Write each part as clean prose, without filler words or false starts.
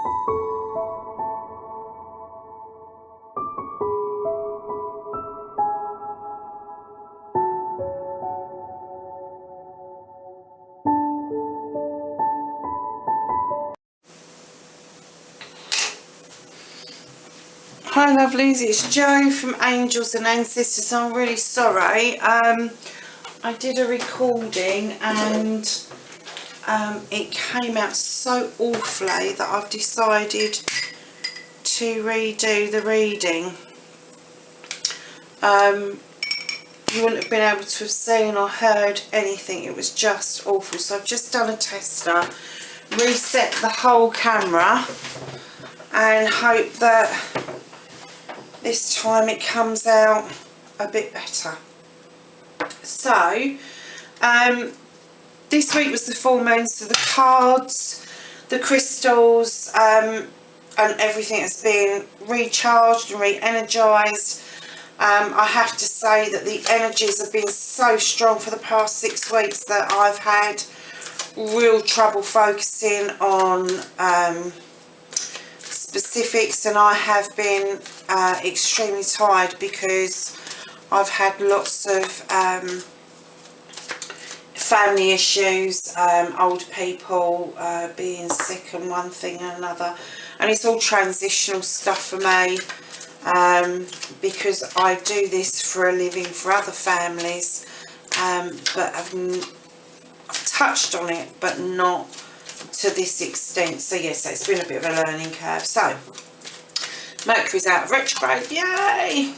Hi lovelies, it's Jo from Angels and Ancestors. I'm really sorry. I did a recording and it came out so awfully that I've decided to redo the reading. You wouldn't have been able to have seen or heard anything. It was just awful. So I've just done a tester, reset the whole camera and hope that this time it comes out a bit better. So this week was the full moon, so the cards, the crystals and everything has been recharged and re-energized. I have to say that the energies have been so strong for the past 6 weeks that I've had real trouble focusing on specifics, and I have been extremely tired because I've had lots of family issues, old people being sick and one thing and another, and it's all transitional stuff for me because I do this for a living for other families, but I've touched on it but not to this extent. So yes, it's been a bit of a learning curve. So Mercury's out of retrograde, yay!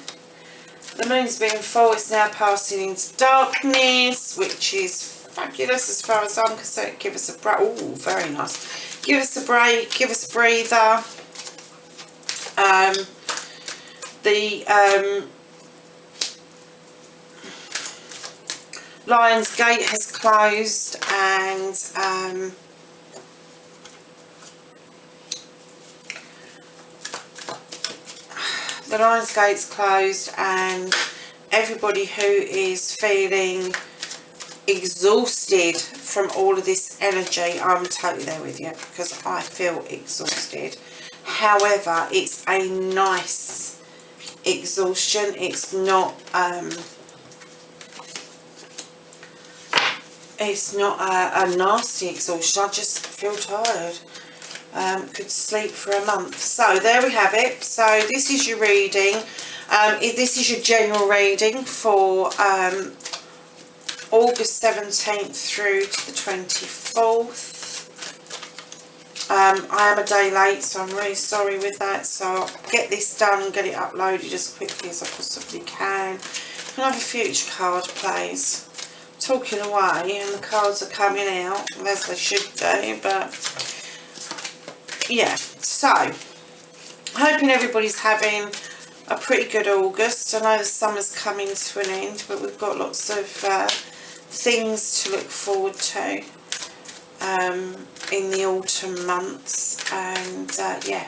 The moon's been full, it's now passing into darkness, which is fabulous as far as I'm concerned. Give us a break. Oh, very nice. Give us a break, give us a breather. The Lion's Gate has closed, and the Lion's Gate's closed, and everybody who is feeling exhausted from all of this energy, I'm totally there with you because I feel exhausted. However, it's a nice exhaustion. It's not a nasty exhaustion. I just feel tired. Could sleep for a month. So there we have it. So this is your reading. This is your general reading for August 17th through to the 24th. I am a day late, so I'm really sorry with that. So I'll get this done and get it uploaded as quickly as I possibly can. Can I have a future card, please? I'm talking away and the cards are coming out as they should do, but yeah. So hoping everybody's having a pretty good August. I know the summer's coming to an end, but we've got lots of things to look forward to in the autumn months, and yeah,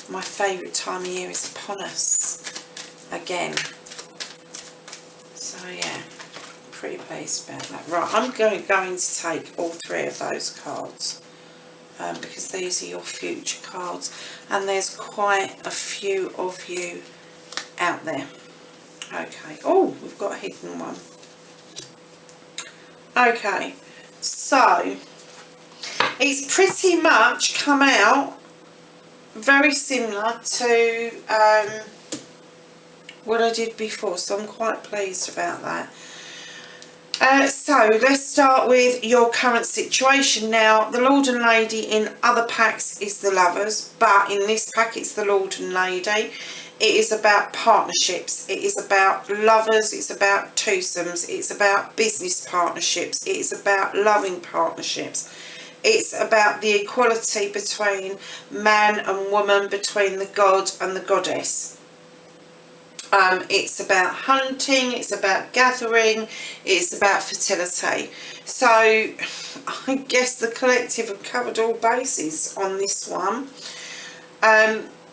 my favourite time of year is upon us again. So yeah, pretty pleased about that. Right, I'm going to take all 3 of those cards because these are your future cards, and there's quite a few of you out there. Okay, oh, we've got a hidden one. Okay, so it's pretty much come out very similar to what I did before, so I'm quite pleased about that. So let's start with your current situation. Now, the Lord and Lady in other packs is the Lovers, but in this pack it's the Lord and Lady. It is about partnerships, it is about lovers, it's about twosomes, it's about business partnerships, it is about loving partnerships. It's about the equality between man and woman, between the god and the goddess. It's about hunting, it's about gathering, it's about fertility. So I guess the collective have covered all bases on this one.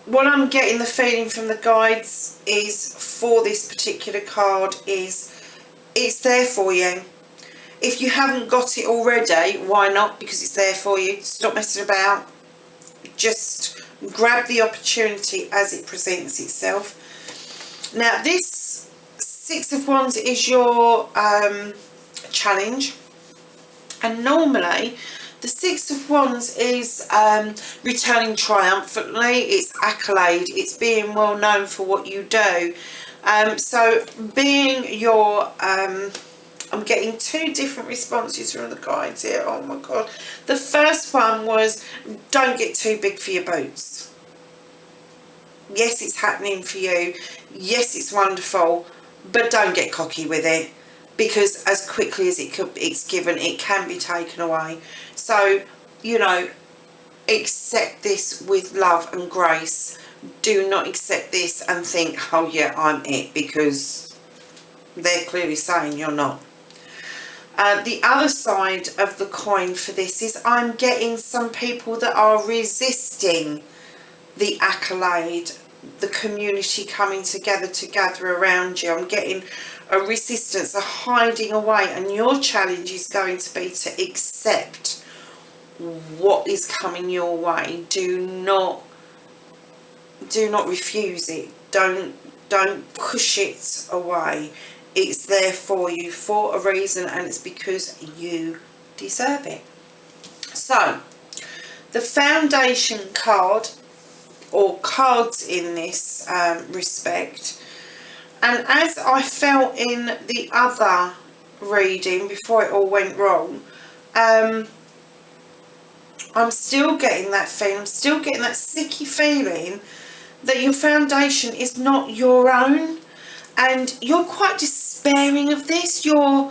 What I'm getting the feeling from the guides is for this particular card is it's there for you. If you haven't got it already, why not? Because it's there for you. Stop messing about. just grab the opportunity as it presents itself. Now this Six of Wands is your challenge, and normally the Six of Wands is returning triumphantly, it's accolade, it's being well known for what you do. So being your I'm getting two different responses from the guides here. Oh my god. The first one was, don't get too big for your boots. Yes, it's happening for you. Yes, it's wonderful, but don't get cocky with it, because as quickly as it's given, it can be taken away. So, you know, accept this with love and grace. Do not accept this and think, oh yeah, I'm it, because they're clearly saying you're not. The other side of the coin for this is, I'm getting some people that are resisting the accolade, the community coming together to gather around you. I'm getting a resistance, a hiding away, and your challenge is going to be to accept what is coming your way. Do not refuse it. Don't push it away. It's there for you for a reason, and it's because you deserve it. So the foundation card, or cards in this respect, and as I felt in the other reading before it all went wrong, I'm still getting that feeling, I'm still getting that sicky feeling that your foundation is not your own, and you're quite despairing of this, you're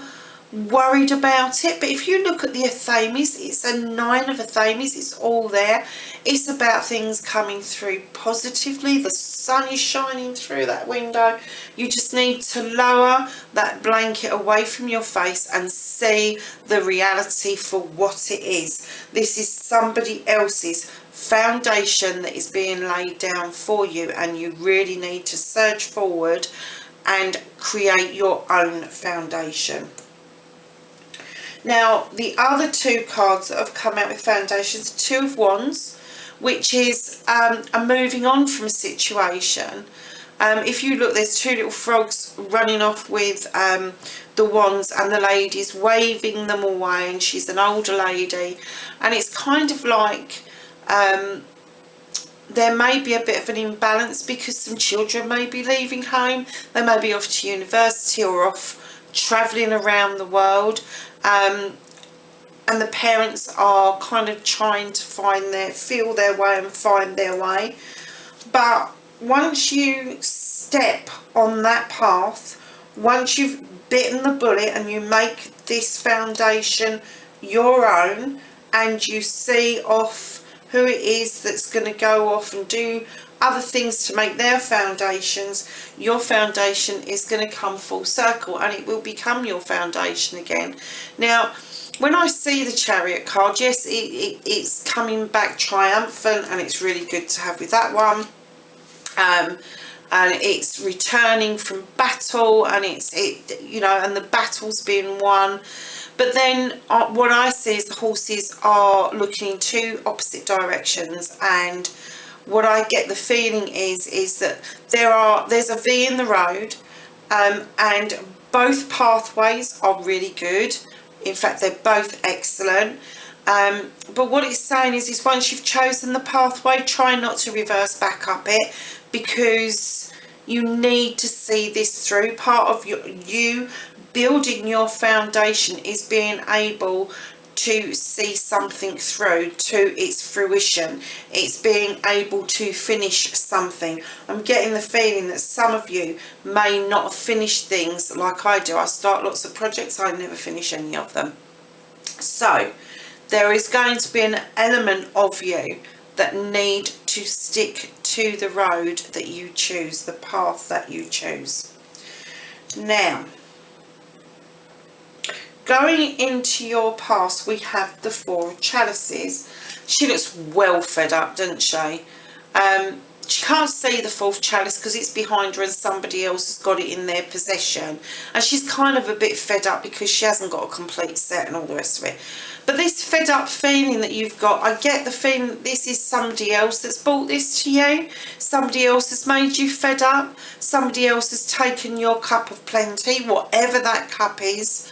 worried about it. But if you look at the Athames, it's a 9 of Athames, it's all there. It's about things coming through positively. The sun is shining through that window. You just need to lower that blanket away from your face and see the reality for what it is. This is somebody else's foundation that is being laid down for you, and you really need to surge forward and create your own foundation. Now, the other two cards that have come out with foundations, Two of Wands, which is a moving on from a situation. If you look, there's two little frogs running off with the wands, and the lady's waving them away, and she's an older lady, and it's kind of like there may be a bit of an imbalance because some children may be leaving home. They may be off to university or off travelling around the world, and the parents are kind of trying to feel their way and find their way. But once you step on that path, once you've bitten the bullet and you make this foundation your own, and you see off who it is that's going to go off and do other things to make their foundations, your foundation is going to come full circle, and it will become your foundation again. Now, when I see the Chariot card, yes, it's coming back triumphant, and it's really good to have with that one. And it's returning from battle, and you know, and the battle's been won. But then what I see is the horses are looking in two opposite directions, and what I get the feeling is that there's a V in the road, and both pathways are really good. In fact, they're both excellent. But what it's saying is once you've chosen the pathway, try not to reverse back up it, because you need to see this through. Part of you building your foundation is being able to see something through to its fruition. It's being able to finish something. I'm getting the feeling that some of you may not have finished things like I do. I start lots of projects, I never finish any of them. So there is going to be an element of you that need to stick to the road that you choose, the path that you choose. Now, going into your past, we have the Four of Chalices. She looks well fed up, doesn't she? she can't see the fourth chalice because it's behind her and somebody else has got it in their possession. And she's kind of a bit fed up because she hasn't got a complete set and all the rest of it. But this fed up feeling that you've got, I get the feeling that this is somebody else that's brought this to you. Somebody else has made you fed up. Somebody else has taken your cup of plenty, whatever that cup is.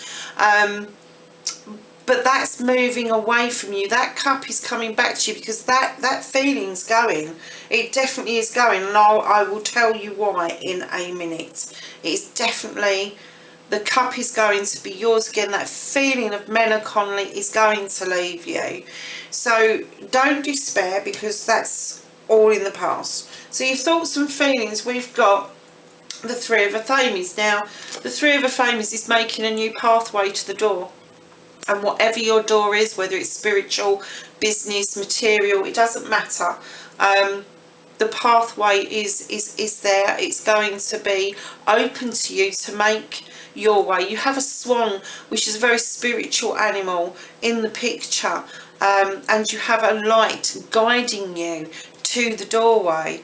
But that's moving away from you. That cup is coming back to you because that feeling's going. It definitely is going, and I will tell you why in a minute. It's definitely, the cup is going to be yours again. That feeling of melancholy is going to leave you. So don't despair because that's all in the past. So your thoughts and feelings, we've got the Three of Athames. Now, the Three of Athames is making a new pathway to the door. And whatever your door is, whether it's spiritual, business, material, it doesn't matter. The pathway is there. It's going to be open to you to make your way. You have a swan, which is a very spiritual animal in the picture. And you have a light guiding you to the doorway.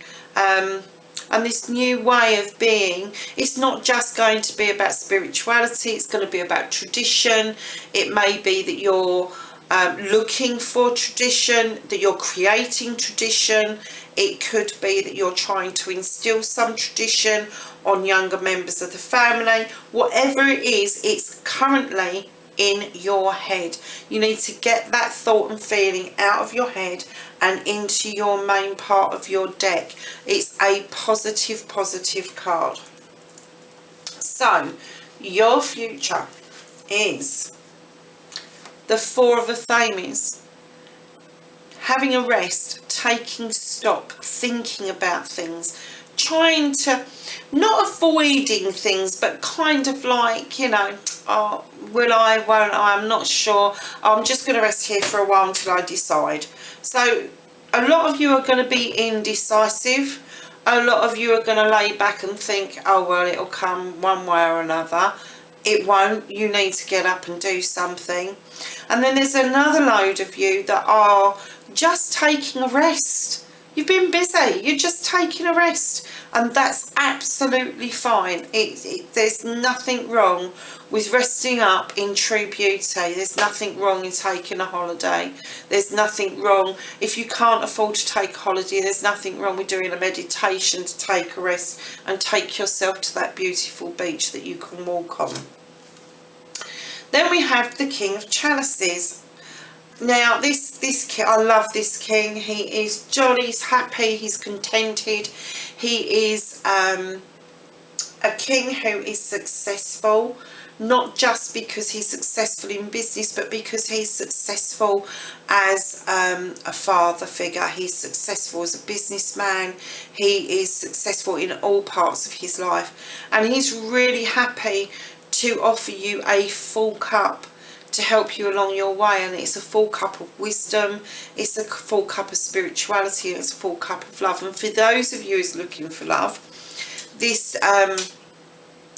And this new way of being, it's not just going to be about spirituality, it's going to be about tradition. It may be that you're looking for tradition, that you're creating tradition. It could be that you're trying to instill some tradition on younger members of the family. Whatever it is, it's currently in your head. You need to get that thought and feeling out of your head and into your main part of your deck. It's a positive card. So your future is the Four of Athames. Having a rest, taking stock, thinking about things, trying to, not avoiding things, but kind of like, you know, oh, will I, won't I, I'm not sure, I'm just going to rest here for a while until I decide. So a lot of you are going to be indecisive. A lot of you are going to lay back and think, oh well, it'll come one way or another. It won't. You need to get up and do something. And then there's another load of you that are just taking a rest. You've been busy, you're just taking a rest, and that's absolutely fine. There's nothing wrong with resting up in true beauty. There's nothing wrong in taking a holiday. There's nothing wrong if you can't afford to take a holiday. There's nothing wrong with doing a meditation to take a rest and take yourself to that beautiful beach that you can walk on. Then we have the King of Chalices. Now, this king, I love this king. He is jolly, he's happy, he's contented. He is a king who is successful, not just because he's successful in business, but because he's successful as a father figure. He's successful as a businessman. He is successful in all parts of his life. And he's really happy to offer you a full cup to help you along your way, and it's a full cup of wisdom, it's a full cup of spirituality, it's a full cup of love. And for those of you who's looking for love, this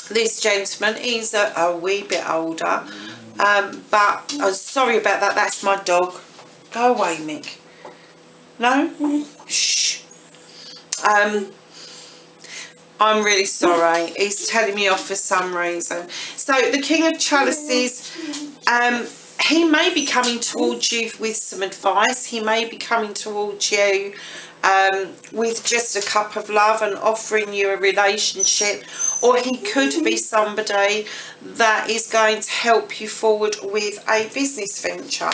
this gentleman is a wee bit older, but sorry about that, that's my dog. Go away, Mick. No? Shh. I'm really sorry. He's telling me off for some reason. So the King of Chalices, he may be coming towards you with some advice. He may be coming towards you with just a cup of love and offering you a relationship. Or he could be somebody that is going to help you forward with a business venture.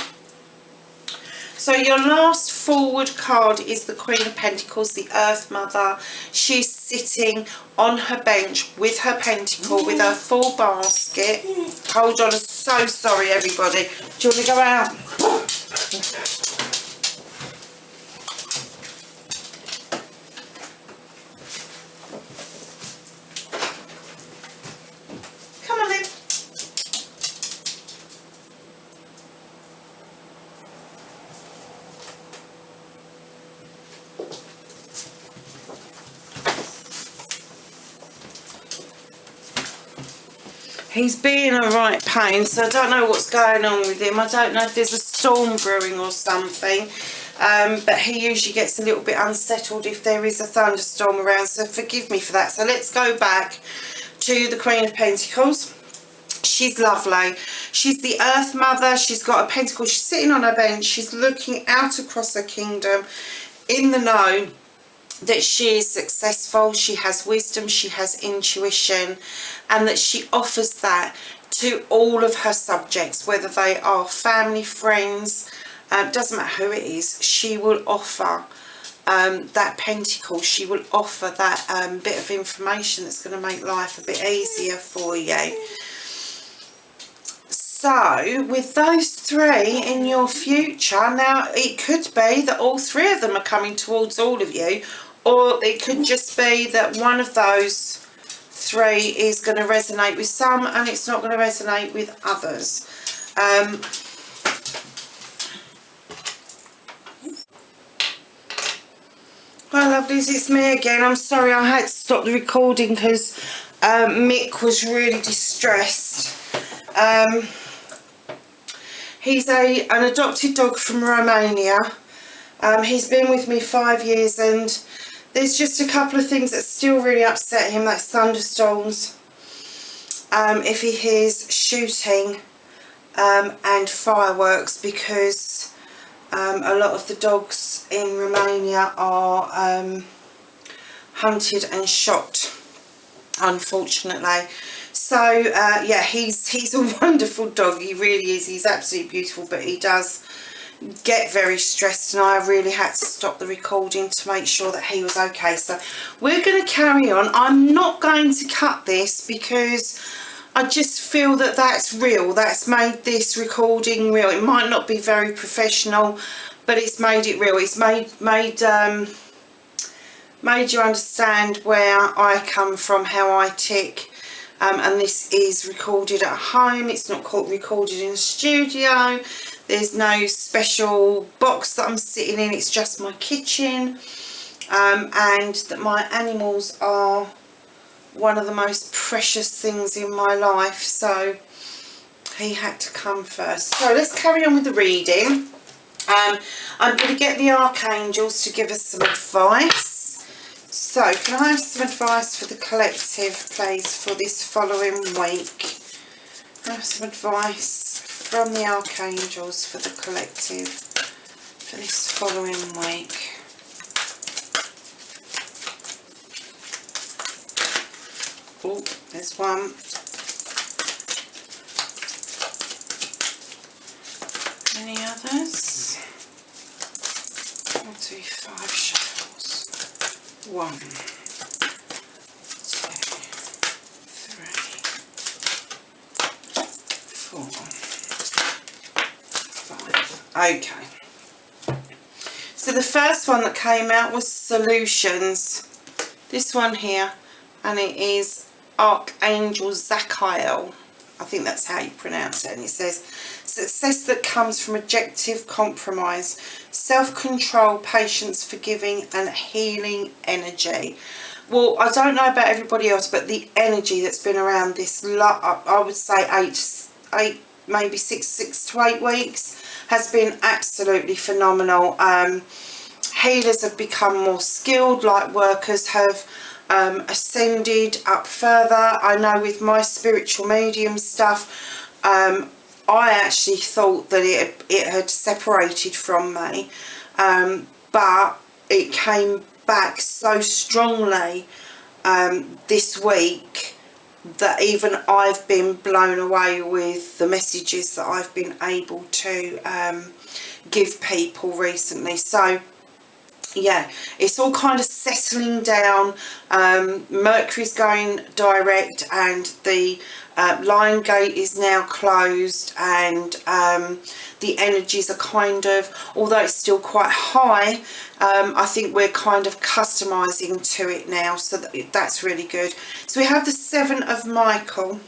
So your last forward card is the Queen of Pentacles, the Earth Mother. She's sitting on her bench with her pentacle, with her full basket. Hold on, I'm so sorry, everybody. Do you want to go out? Come on then. He's being a right pain, so I don't know what's going on with him. I don't know if there's a storm brewing or something. but he usually gets a little bit unsettled if there is a thunderstorm around, so forgive me for that. So let's go back to the Queen of Pentacles. She's lovely. She's the Earth Mother. She's got a pentacle. She's sitting on her bench. She's looking out across her kingdom in the know that she is successful, she has wisdom, she has intuition, and that she offers that to all of her subjects, whether they are family, friends, doesn't matter who it is. She will offer that pentacle. She will offer that bit of information that's going to make life a bit easier for you. So with those three in your future, now it could be that all three of them are coming towards all of you, or it could just be that one of those three is going to resonate with some and it's not going to resonate with others. Hi lovelies, it's me again. I'm sorry I had to stop the recording because Mick was really distressed. He's an adopted dog from Romania. He's been with me 5 years, and there's just a couple of things that still really upset him. That's thunderstorms, if he hears shooting, and fireworks, because a lot of the dogs in Romania are hunted and shot, unfortunately. So yeah, he's a wonderful dog. He really is. He's absolutely beautiful, but he does get very stressed, and I really had to stop the recording to make sure that he was okay. So we're going to carry on. I'm not going to cut this because I just feel that that's real. That's made this recording real. It might not be very professional, but it's made it real. It's made you understand where I come from, how I tick. And this is recorded at home. It's not recorded in a studio. There's no special box that I'm sitting in. It's just my kitchen. And that my animals are one of the most precious things in my life. So he had to come first. So let's carry on with the reading. I'm going to get the archangels to give us some advice. So, can I have some advice for the collective, please, for this following week? I have some advice from the archangels for the collective for this following week. Oh, there's one. Any others? 1, 2, 5 shuffles. 1, 2, 3, 4, 5. Okay. So the first one that came out was solutions. This one here, and it is Archangel Zachiel. I think that's how you pronounce it. And it says, success that comes from objective compromise, self-control, patience, forgiving and healing energy. Well, I don't know about everybody else, but the energy that's been around this, I would say eight, maybe six to 8 weeks, has been absolutely phenomenal. Healers have become more skilled, light workers have ascended up further. I know with my spiritual medium stuff, I actually thought that it had separated from me, but it came back so strongly this week that even I've been blown away with the messages that I've been able to give people recently. So yeah, it's all kind of settling down. Mercury's going direct, and the Lion Gate is now closed, and the energies are kind of, although it's still quite high, I think we're kind of customizing to it now, so that's really good. So we have the 7 of Michael,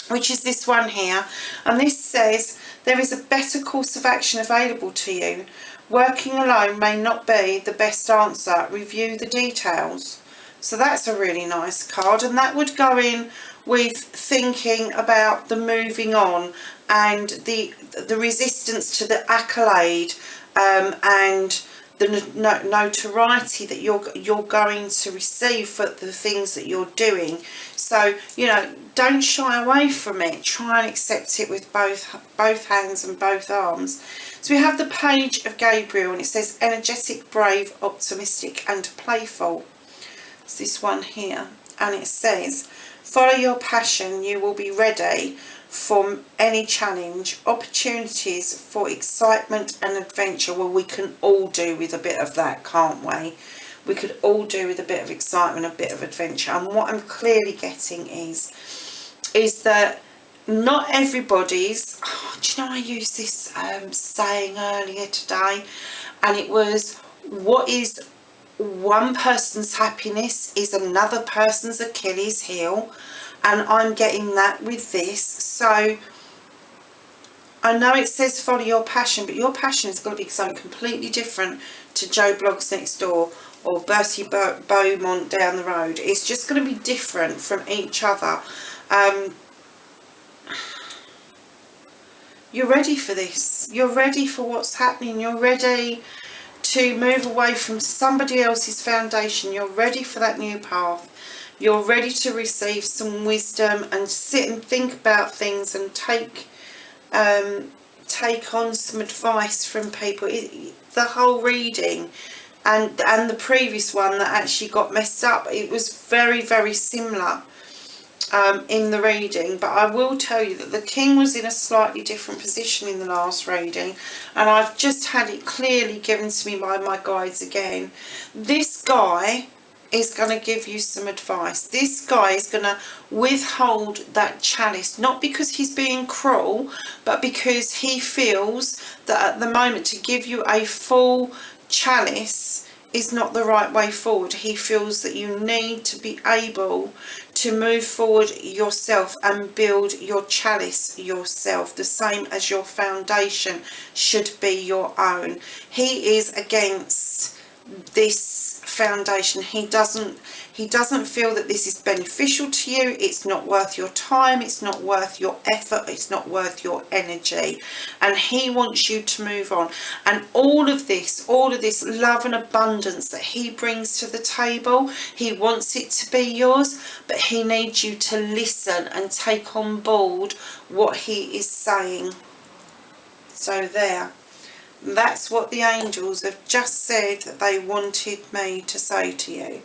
which is this one here, and this says there is a better course of action available to you. Working alone may not be the best answer. Review the details. So that's a really nice card, and that would go in with thinking about the moving on and the resistance to the accolade and the notoriety that you're going to receive for the things that you're doing. So, you know, don't shy away from it. Try and accept it with both hands and both arms. So we have the Page of Gabriel, and it says energetic, brave, optimistic and playful. It's this one here, and it says follow your passion, you will be ready for any challenge, opportunities for excitement and adventure. Well, we can all do with a bit of that, can't we? We could all do with a bit of excitement, a bit of adventure. And what I'm clearly getting is that not everybody's, do you know, I used this saying earlier today, and it was, what is one person's happiness is another person's Achilles heel. And I'm getting that with this. So I know it says follow your passion, but your passion is going to be something completely different to Joe Bloggs next door or Bertie Beaumont down the road. It's just going to be different from each other. You're ready for this. You're ready for what's happening. You're ready to move away from somebody else's foundation. You're ready for that new path. You're ready to receive some wisdom and sit and think about things and take on some advice from people. The whole reading and the previous one that actually got messed up, it was very, very similar in the reading. But I will tell you that the king was in a slightly different position in the last reading, and I've just had it clearly given to me by my guides again. This guy is going to give you some advice. This guy is going to withhold that chalice, not because he's being cruel, but because he feels that at the moment to give you a full chalice is not the right way forward. He feels that you need to be able to move forward yourself and build your chalice yourself, the same as your foundation should be your own. He is against this foundation. He doesn't feel that this is beneficial to you. It's not worth your time, it's not worth your effort, it's not worth your energy, and he wants you to move on. And all of this love and abundance that he brings to the table, he wants it to be yours, but he needs you to listen and take on board what he is saying. So there. That's what the angels have just said that they wanted me to say to you.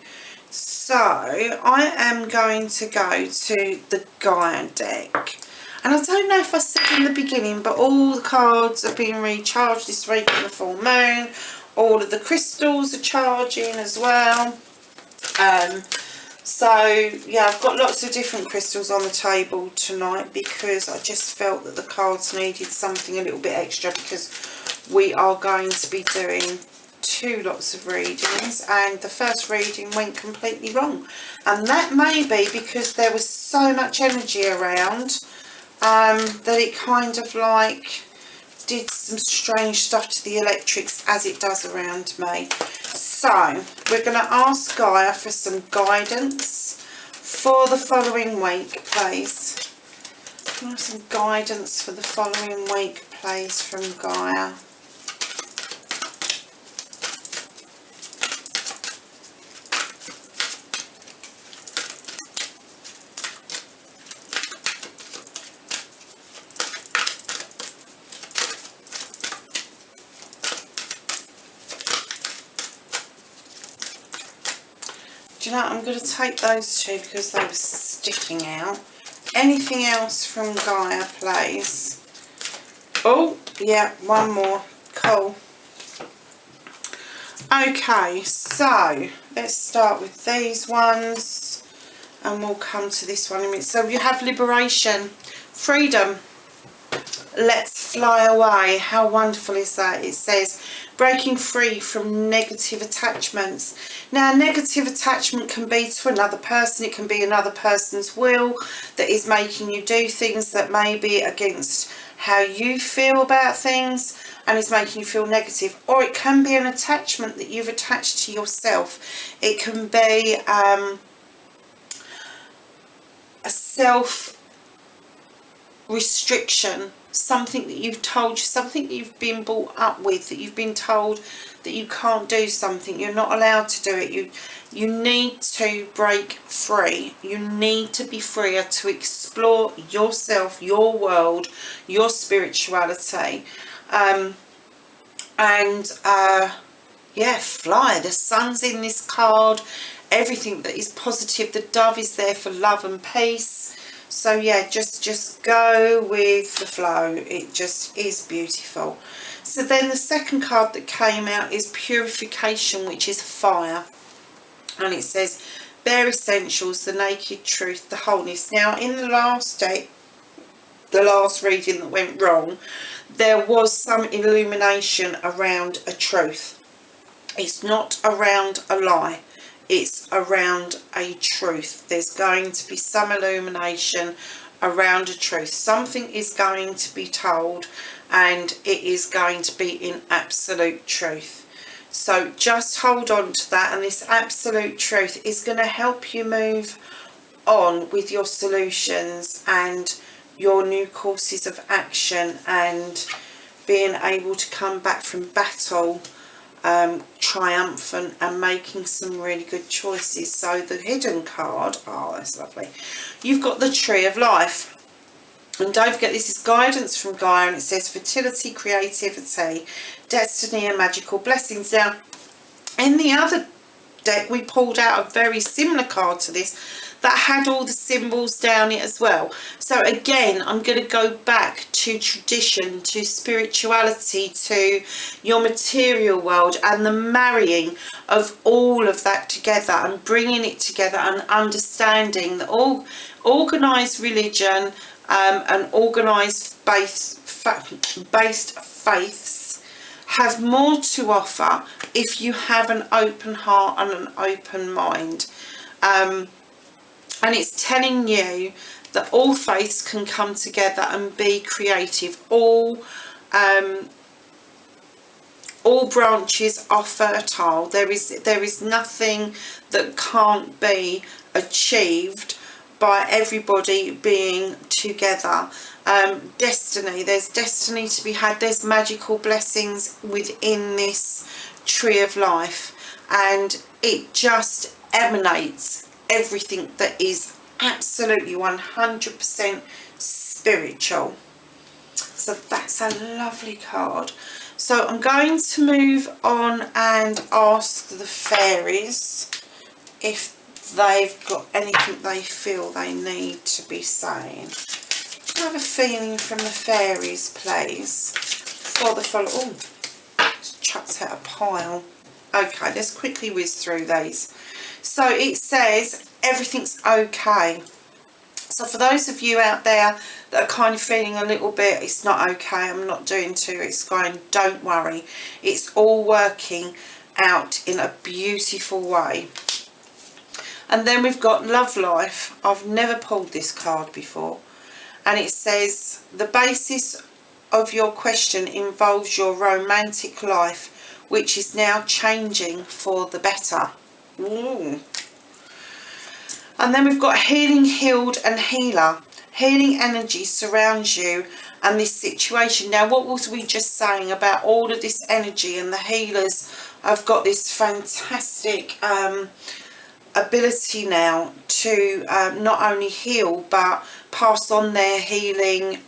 So I am going to go to the Gaia deck. And I don't know if I said in the beginning, but all the cards are being recharged this week in the full moon. All of the crystals are charging as well. So yeah, I've got lots of different crystals on the table tonight because I just felt that the cards needed something a little bit extra, because we are going to be doing 2 lots of readings, and the first reading went completely wrong, and that may be because there was so much energy around that it kind of like did some strange stuff to the electrics, as it does around me. So we're going to ask Gaia for some guidance for the following week, please. Can I have some guidance for the following week, please, from Gaia? Do you know, I'm going to take those 2 because they were sticking out. Anything else from Gaia, please? Oh, yeah, one more. Cool. Okay, so let's start with these ones and we'll come to this one in a minute. So you have liberation, freedom. Let's fly away. How wonderful is that? It says breaking free from negative attachments. Now, negative attachment can be to another person. It can be another person's will that is making you do things that may be against how you feel about things and is making you feel negative. Or it can be an attachment that you've attached to yourself. It can be a restriction, something that you've told you, something that you've been brought up with, that you've been told that you can't do something, you're not allowed to do it. You need to break free. You need to be freer to explore yourself, your world, your spirituality, yeah, fly. The sun's in this card. Everything that is positive. The dove is there for love and peace. So yeah, just go with the flow. It just is beautiful. So then the second card that came out is purification, which is fire. And it says bare essentials, the naked truth, the wholeness. Now in the last deck, the last reading that went wrong, there was some illumination around a truth. It's not around a lie, it's around a truth. There's going to be some illumination around a truth. Something is going to be told, and it is going to be in absolute truth. So just hold on to that, and this absolute truth is going to help you move on with your solutions and your new courses of action, and being able to come back from battle triumphant and making some really good choices. So the hidden card, oh that's lovely, you've got the Tree of Life, and don't forget this is guidance from Gaia, and it says fertility, creativity, destiny and magical blessings. Now in the other deck we pulled out a very similar card to this that had all the symbols down it as well. So again, I'm going to go back to tradition, to spirituality, to your material world, and the marrying of all of that together and bringing it together, and understanding that all organised religion and organised based faiths have more to offer if you have an open heart and an open mind. And it's telling you that all faiths can come together and be creative. All branches are fertile. There is nothing that can't be achieved by everybody being together. Destiny, there's destiny to be had. There's magical blessings within this Tree of Life, and it just emanates everything that is absolutely 100% spiritual. So that's a lovely card. So I'm going to move on and ask the fairies if they've got anything they feel they need to be saying. I have a feeling from the fairies, please, for the follow. Oh, chucked out a pile. Okay, let's quickly whiz through these. So it says everything's okay. So for those of you out there that are kind of feeling a little bit, it's not okay, I'm not doing too, it's going, don't worry. It's all working out in a beautiful way. And then we've got Love Life. I've never pulled this card before. And it says the basis of your question involves your romantic life, which is now changing for the better. Ooh. And then we've got healing, healed and healer. Healing energy surrounds you and this situation. Now what was we just saying about all of this energy, and the healers have got this fantastic ability now to not only heal but pass on their healing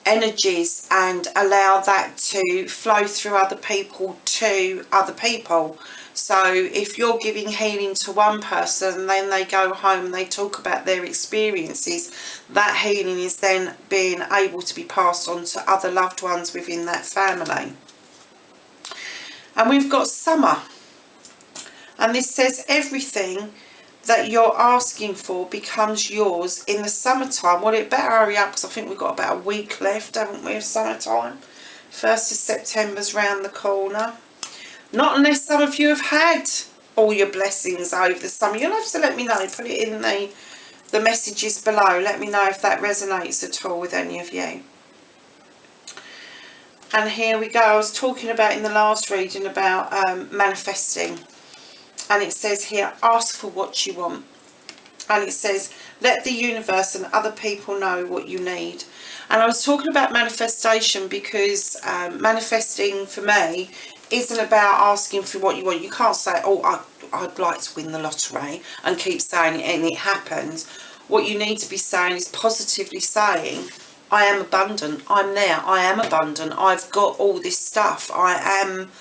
energies and allow that to flow through other people to other people. So if you're giving healing to one person and then they go home and they talk about their experiences, that healing is then being able to be passed on to other loved ones within that family. And we've got Summer, and this says everything that you're asking for becomes yours in the summertime. Well, it better hurry up because I think we've got about a week left, haven't we, of summertime. 1st of September's round the corner. Not unless some of you have had all your blessings over the summer. You'll have to let me know. Put it in the messages below. Let me know if that resonates at all with any of you. And here we go. I was talking about in the last reading about manifesting. And it says here, ask for what you want. And it says, Let the universe and other people know what you need. And I was talking about manifestation because manifesting for me isn't about asking for what you want. You can't say, oh, I'd like to win the lottery, and keep saying it and it happens. What you need to be saying is positively saying, I am abundant, I'm there, I am abundant, I've got all this stuff, I am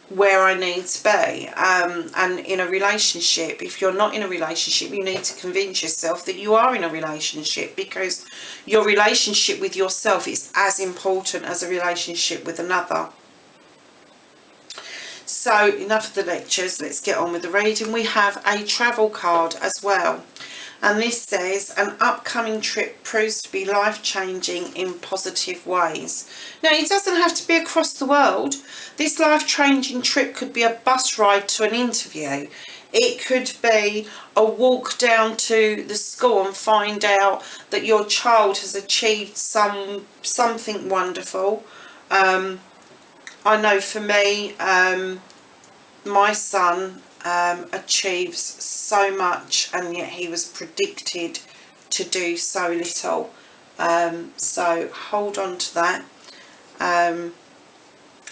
where I need to be. And in a relationship, if you're not in a relationship, you need to convince yourself that you are in a relationship, because your relationship with yourself is as important as a relationship with another. So enough of the lectures, let's get on with the reading. We have a travel card as well, and this says an upcoming trip proves to be life-changing in positive ways. Now, it doesn't have to be across the world. This life-changing trip could be a bus ride to an interview. It could be a walk down to the school and find out that your child has achieved something wonderful. I know for me, my son achieves so much, and yet he was predicted to do so little. So hold on to that.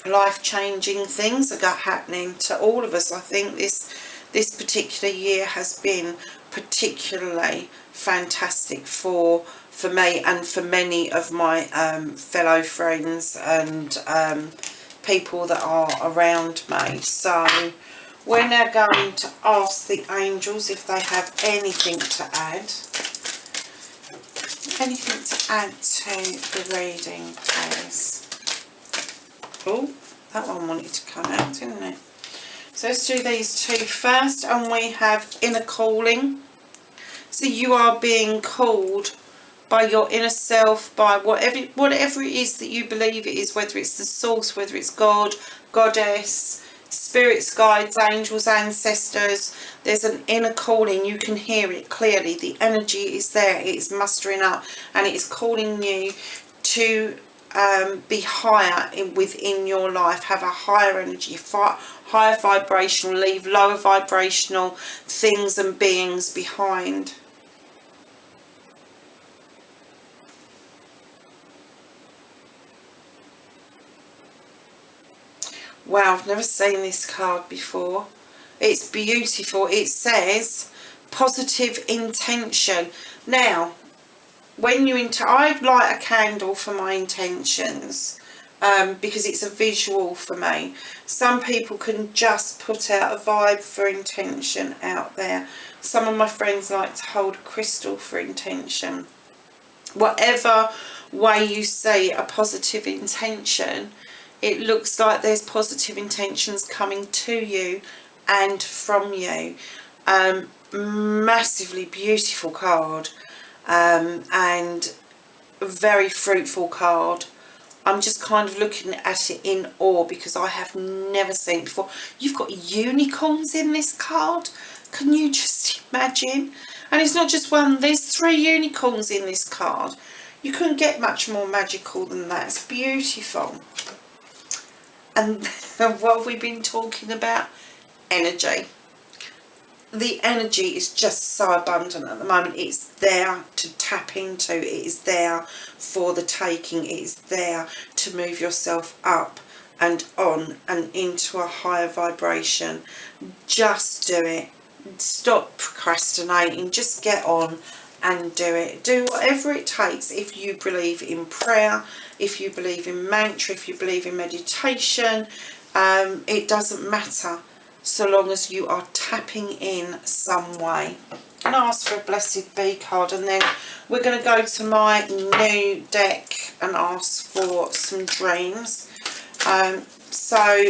Life-changing things are happening to all of us. I think this particular year has been particularly fantastic for me and for many of my fellow friends and people that are around me. So we're now going to ask the angels if they have anything to add. Anything to add to the reading, please. Oh, that one wanted to come out, didn't it? So let's do these two first. And we have inner calling. So you are being called by your inner self, by whatever it is that you believe it is, whether it's the source, whether it's God, goddess, spirits, guides, angels, ancestors. There's an inner calling. You can hear it clearly. The energy is there. It is mustering up, and it is calling you to be higher within your life, have a higher energy, higher vibrational, leave lower vibrational things and beings behind. Wow, I've never seen this card before. It's beautiful. It says positive intention. Now, when you I light a candle for my intentions because it's a visual for me. Some people can just put out a vibe for intention out there. Some of my friends like to hold a crystal for intention. Whatever way you see a positive intention, it looks like there's positive intentions coming to you and from you. Massively beautiful card, and a very fruitful card. I'm just kind of looking at it in awe because I have never seen it before. You've got unicorns in this card. Can you just imagine? And it's not just one, there's 3 unicorns in this card. You couldn't get much more magical than that. It's beautiful. And what have we been talking about? Energy. The energy is just so abundant at the moment. It's there to tap into. It is there for the taking. It is there to move yourself up and on and into a higher vibration. Just do it. Stop procrastinating. Just get on and do it. Do whatever it takes. If you believe in prayer, if you believe in mantra, if you believe in meditation, it doesn't matter, so long as you are tapping in some way. And ask for a blessed bee card, and then we're going to go to my new deck and ask for some dreams. So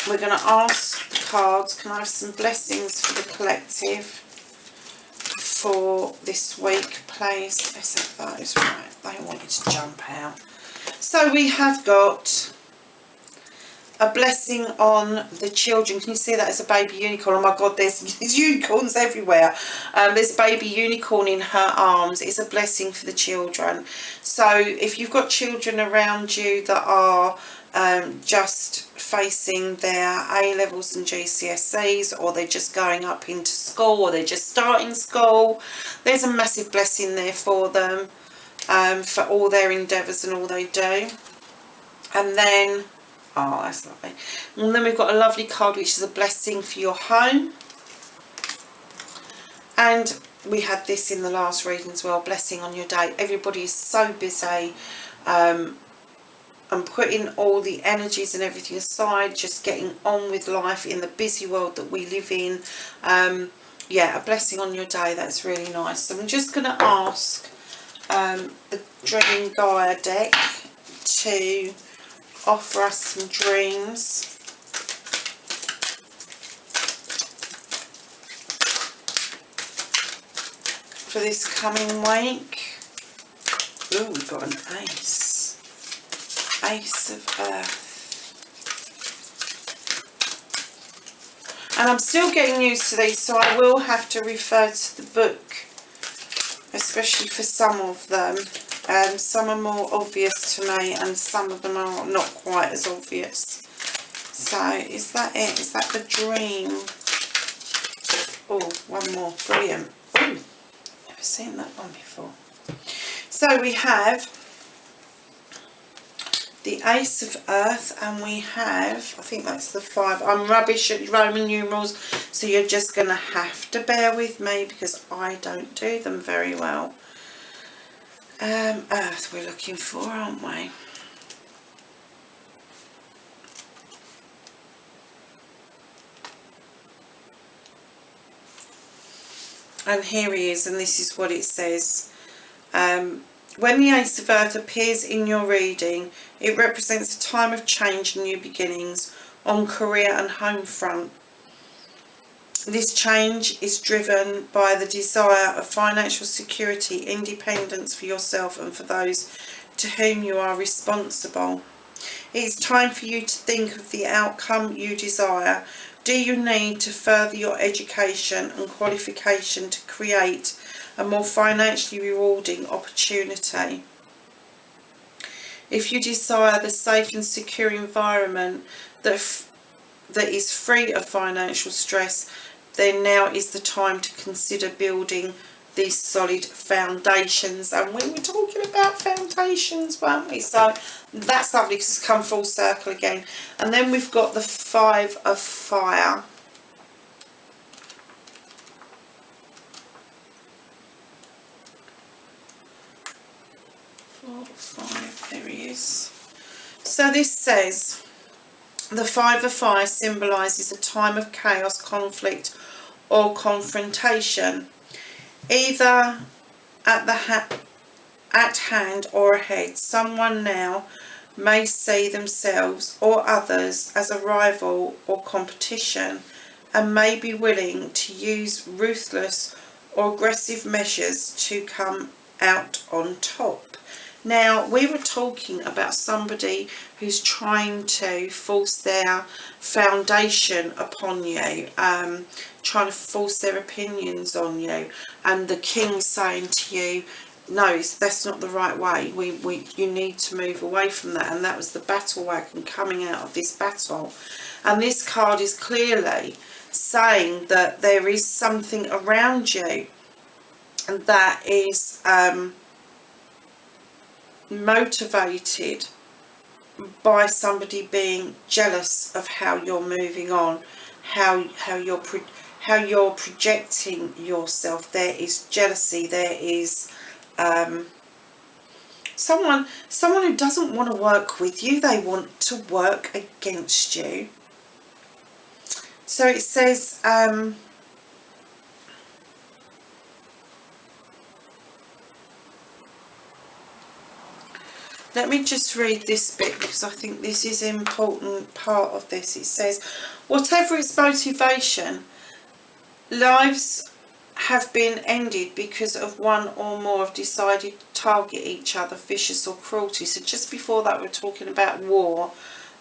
we're going to ask the cards, can I have some blessings for the collective for this week, please? Let's have those. Right, they wanted to jump out. So we have got a blessing on the children. Can you see that as a baby unicorn? Oh my God, there's unicorns everywhere. There's a baby unicorn in her arms. It's a blessing for the children. So if you've got children around you that are just facing their A-levels and GCSEs, or they're just going up into school, or they're just starting school, there's a massive blessing there for them, for all their endeavours and all they do. And then, oh, that's lovely. And then we've got a lovely card, which is a blessing for your home. And we had this in the last reading as well, blessing on your day. Everybody is so busy and putting all the energies and everything aside, just getting on with life in the busy world that we live in. Yeah, a blessing on your day. That's really nice. So I'm just going to ask the Dream Gaia deck to offer us some dreams. For this coming week. Ooh, we've got an ace. Ace of Earth. And I'm still getting used to these, so I will have to refer to the book, especially for some of them. Some are more obvious to me and some of them are not quite as obvious. So is that it? Is that the dream? Oh, one more. Brilliant. Ooh, never seen that one before. So we have the Ace of Earth, and we have, I think that's the 5. I'm rubbish at Roman numerals, so you're just going to have to bear with me because I don't do them very well. Earth we're looking for, aren't we? And here he is, and this is what it says. When the Ace of Earth appears in your reading, it represents a time of change and new beginnings on career and home front. This change is driven by the desire of financial security, independence for yourself and for those to whom you are responsible. It is time for you to think of the outcome you desire. Do you need to further your education and qualification to create a more financially rewarding opportunity? If you desire the safe and secure environment that is free of financial stress, then now is the time to consider building these solid foundations. And we were talking about foundations, weren't we? So that's lovely because it's come full circle again. And then we've got the 5 of Fire. 4, 5, there he is. So this says, the 5 of Fire symbolises a time of chaos, conflict or confrontation, either at hand or ahead. Someone now may see themselves or others as a rival or competition and may be willing to use ruthless or aggressive measures to come out on top. Now, we were talking about somebody who's trying to force their foundation upon you, trying to force their opinions on you, and the king saying to you, no, that's not the right way. You need to move away from that. And that was the battle wagon coming out of this battle. And this card is clearly saying that there is something around you that is motivated by somebody being jealous of how you're moving on, how you're projecting yourself. There is jealousy. There is someone who doesn't want to work with you. They want to work against you. So it says let me just read this bit because I think this is an important part of this. It says, whatever its motivation, lives have been ended because of one or more have decided to target each other, vicious or cruelty. So just before that, we're talking about war.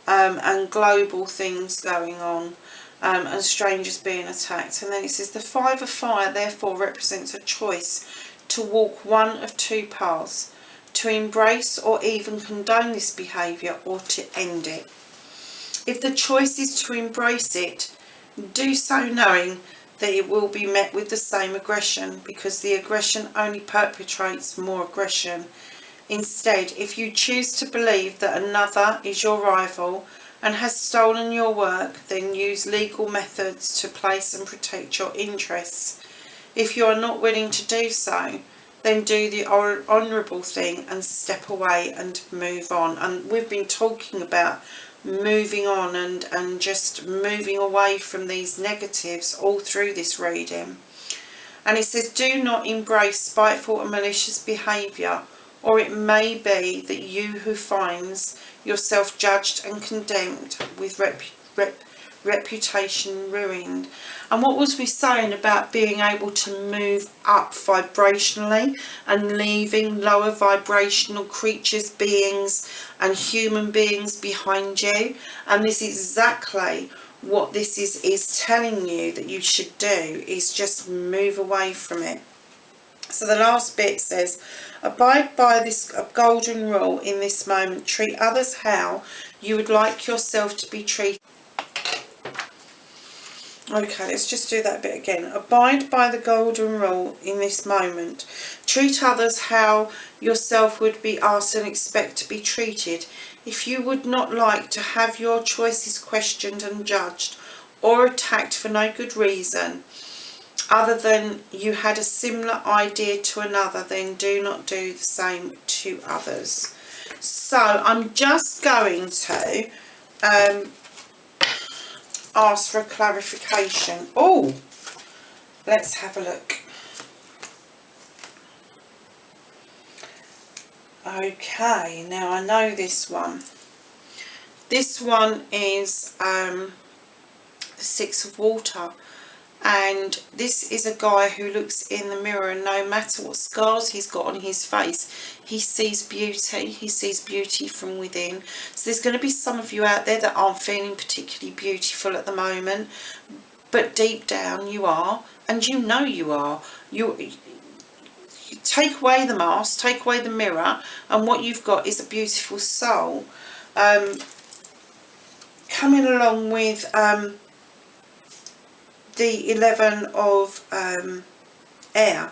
and global things going on, and strangers being attacked. And then it says the 5 of fire therefore represents a choice to walk one of two paths, to embrace or even condone this behaviour, or to end it. If the choice is to embrace it, do so knowing that it will be met with the same aggression, because the aggression only perpetrates more aggression. Instead, if you choose to believe that another is your rival and has stolen your work, then use legal methods to place and protect your interests. If you are not willing to do so, then do the honourable thing and step away and move on. And we've been talking about moving on and just moving away from these negatives all through this reading. And it says, do not embrace spiteful and malicious behaviour, or it may be that you who finds yourself judged and condemned, with reputation ruined. And what was we saying about being able to move up vibrationally and leaving lower vibrational creatures, beings and human beings behind you? And this is exactly what this is telling you that you should do, is just move away from it. So the last bit says, abide by this golden rule in this moment. Treat others how you would like yourself to be treated. Okay, let's just do that bit again. Abide by the golden rule in this moment. Treat others how yourself would be asked and expect to be treated. If you would not like to have your choices questioned and judged or attacked for no good reason, other than you had a similar idea to another, then do not do the same to others. So I'm just going to ask for a clarification. Oh, let's have a look. Okay, now I know this one. This one is the 6 of water. And this is a guy who looks in the mirror, and no matter what scars he's got on his face, he sees beauty. He sees beauty from within. So there's going to be some of you out there that aren't feeling particularly beautiful at the moment, but deep down you are, and you know you are. You take away the mask, take away the mirror, and what you've got is a beautiful soul. Coming along with the 11 of air,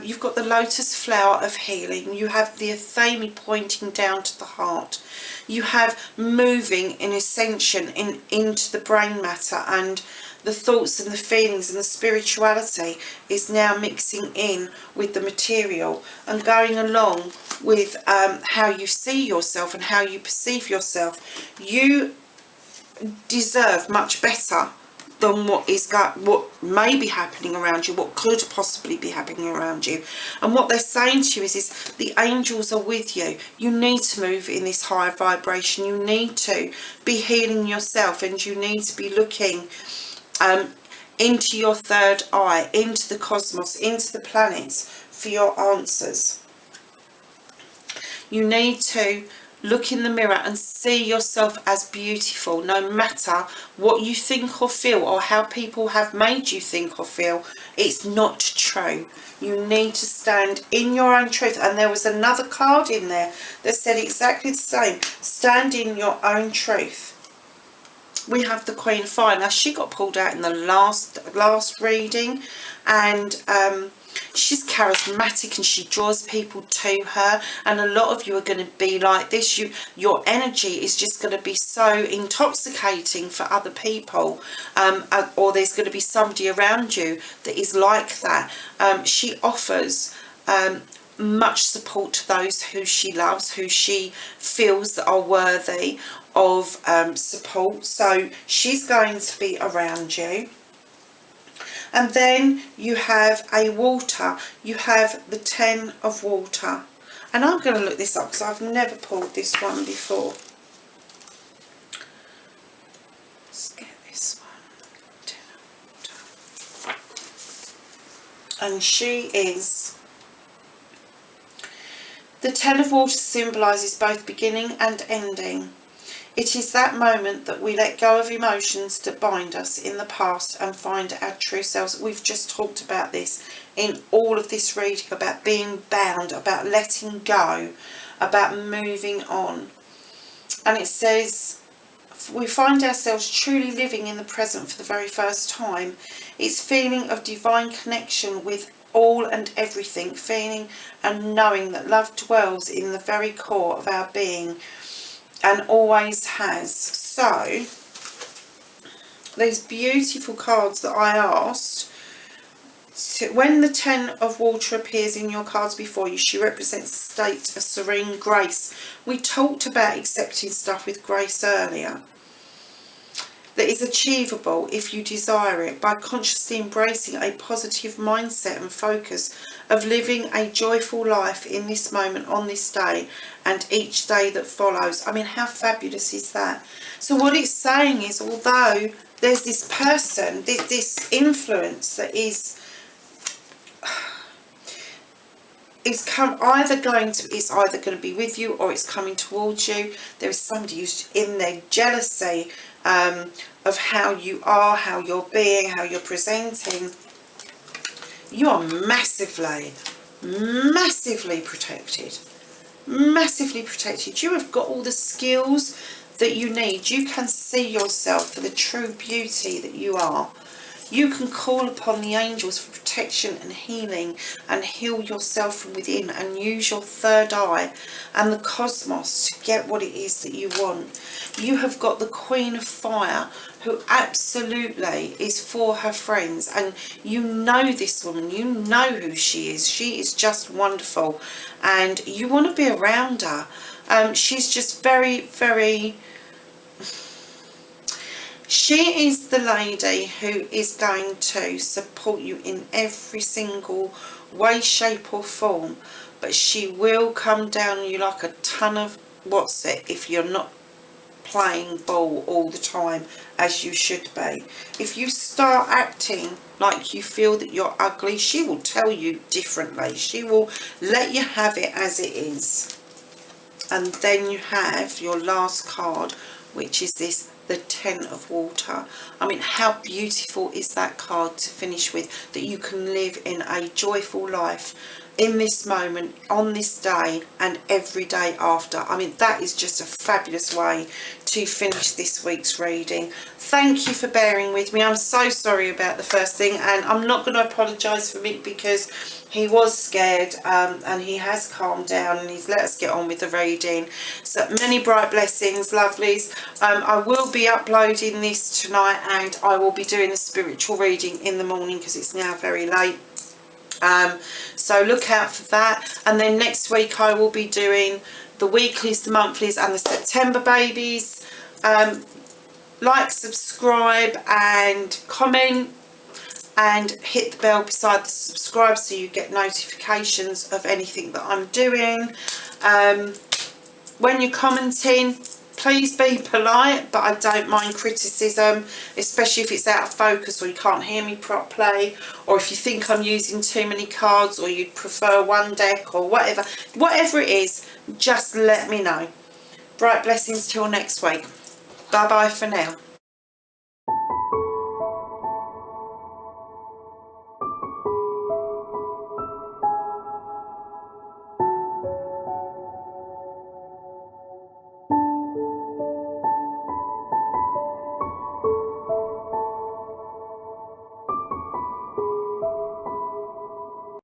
you've got the lotus flower of healing. You have the athame pointing down to the heart. You have moving in ascension into the brain matter, and the thoughts and the feelings and the spirituality is now mixing in with the material and going along with how you see yourself and how you perceive yourself. You deserve much better than what may be happening around you, what could possibly be happening around you. And what they're saying to you is the angels are with you. You need to move in this higher vibration. You need to be healing yourself, and you need to be looking into your third eye, into the cosmos, into the planets for your answers. You need to look in the mirror and see yourself as beautiful, no matter what you think or feel, or how people have made you think or feel. It's not true. You need to stand in your own truth. And there was another card in there that said exactly the same. Stand in your own truth. We have the Queen of Fire. Now, she got pulled out in the last reading, and she's charismatic and she draws people to her, and a lot of you are going to be like this. Your energy is just going to be so intoxicating for other people, or there's going to be somebody around you that is like that. She offers much support to those who she loves, who she feels that are worthy of support. So she's going to be around you. And then you have a water. You have the 10 of water. And I'm going to look this up because I've never pulled this one before. Let's get this one. 10 of water. And she is... The 10 of water symbolises both beginning and ending. It is that moment that we let go of emotions that bind us in the past and find our true selves. We've just talked about this in all of this reading, about being bound, about letting go, about moving on. And it says, we find ourselves truly living in the present for the very first time. It's feeling of divine connection with all and everything, feeling and knowing that love dwells in the very core of our being and always has. So these beautiful cards that I asked, when the 10 of water appears in your cards before you, she represents a state of serene grace. We talked about accepting stuff with grace earlier. That is achievable if you desire it by consciously embracing a positive mindset and focus of living a joyful life in this moment, on this day, and each day that follows. I mean, how fabulous is that? So what it's saying is, although there's this person, this influence that is either going to be with you or it's coming towards you. There is somebody who's in their jealousy of how you are, how you're being, how you're presenting. You are massively protected. Massively protected. You have got all the skills that you need. You can see yourself for the true beauty that you are. You can call upon the angels for protection and healing and heal yourself from within and use your third eye and the cosmos to get what it is that you want. You have got the Queen of Fire who absolutely is for her friends, and you know this woman, you know who she is. She is just wonderful and you want to be around her. She's just very, very... She is the lady who is going to support you in every single way, shape or form. But she will come down on you like a ton of what's it if you're not playing ball all the time as you should be. If you start acting like you feel that you're ugly, she will tell you differently. She will let you have it as it is. And then you have your last card, which is this, the 10 of water. I mean, how beautiful is that card to finish with, that you can live in a joyful life in this moment, on this day and every day after. I mean, that is just a fabulous way to finish this week's reading. Thank you for bearing with me. I'm so sorry about the first thing, and I'm not going to apologise for Mick because he was scared and he has calmed down and he's let us get on with the reading. So many bright blessings, lovelies. I will be uploading this tonight and I will be doing a spiritual reading in the morning because it's now very late. So look out for that. And then next week I will be doing the weeklies, the monthlies and the September babies. Like, subscribe and comment. And hit the bell beside the subscribe so you get notifications of anything that I'm doing. When you're commenting, please be polite, but I don't mind criticism, especially if it's out of focus or you can't hear me properly, or if you think I'm using too many cards, or you'd prefer one deck or whatever. Whatever it is, just let me know. Bright blessings till next week. Bye bye for now.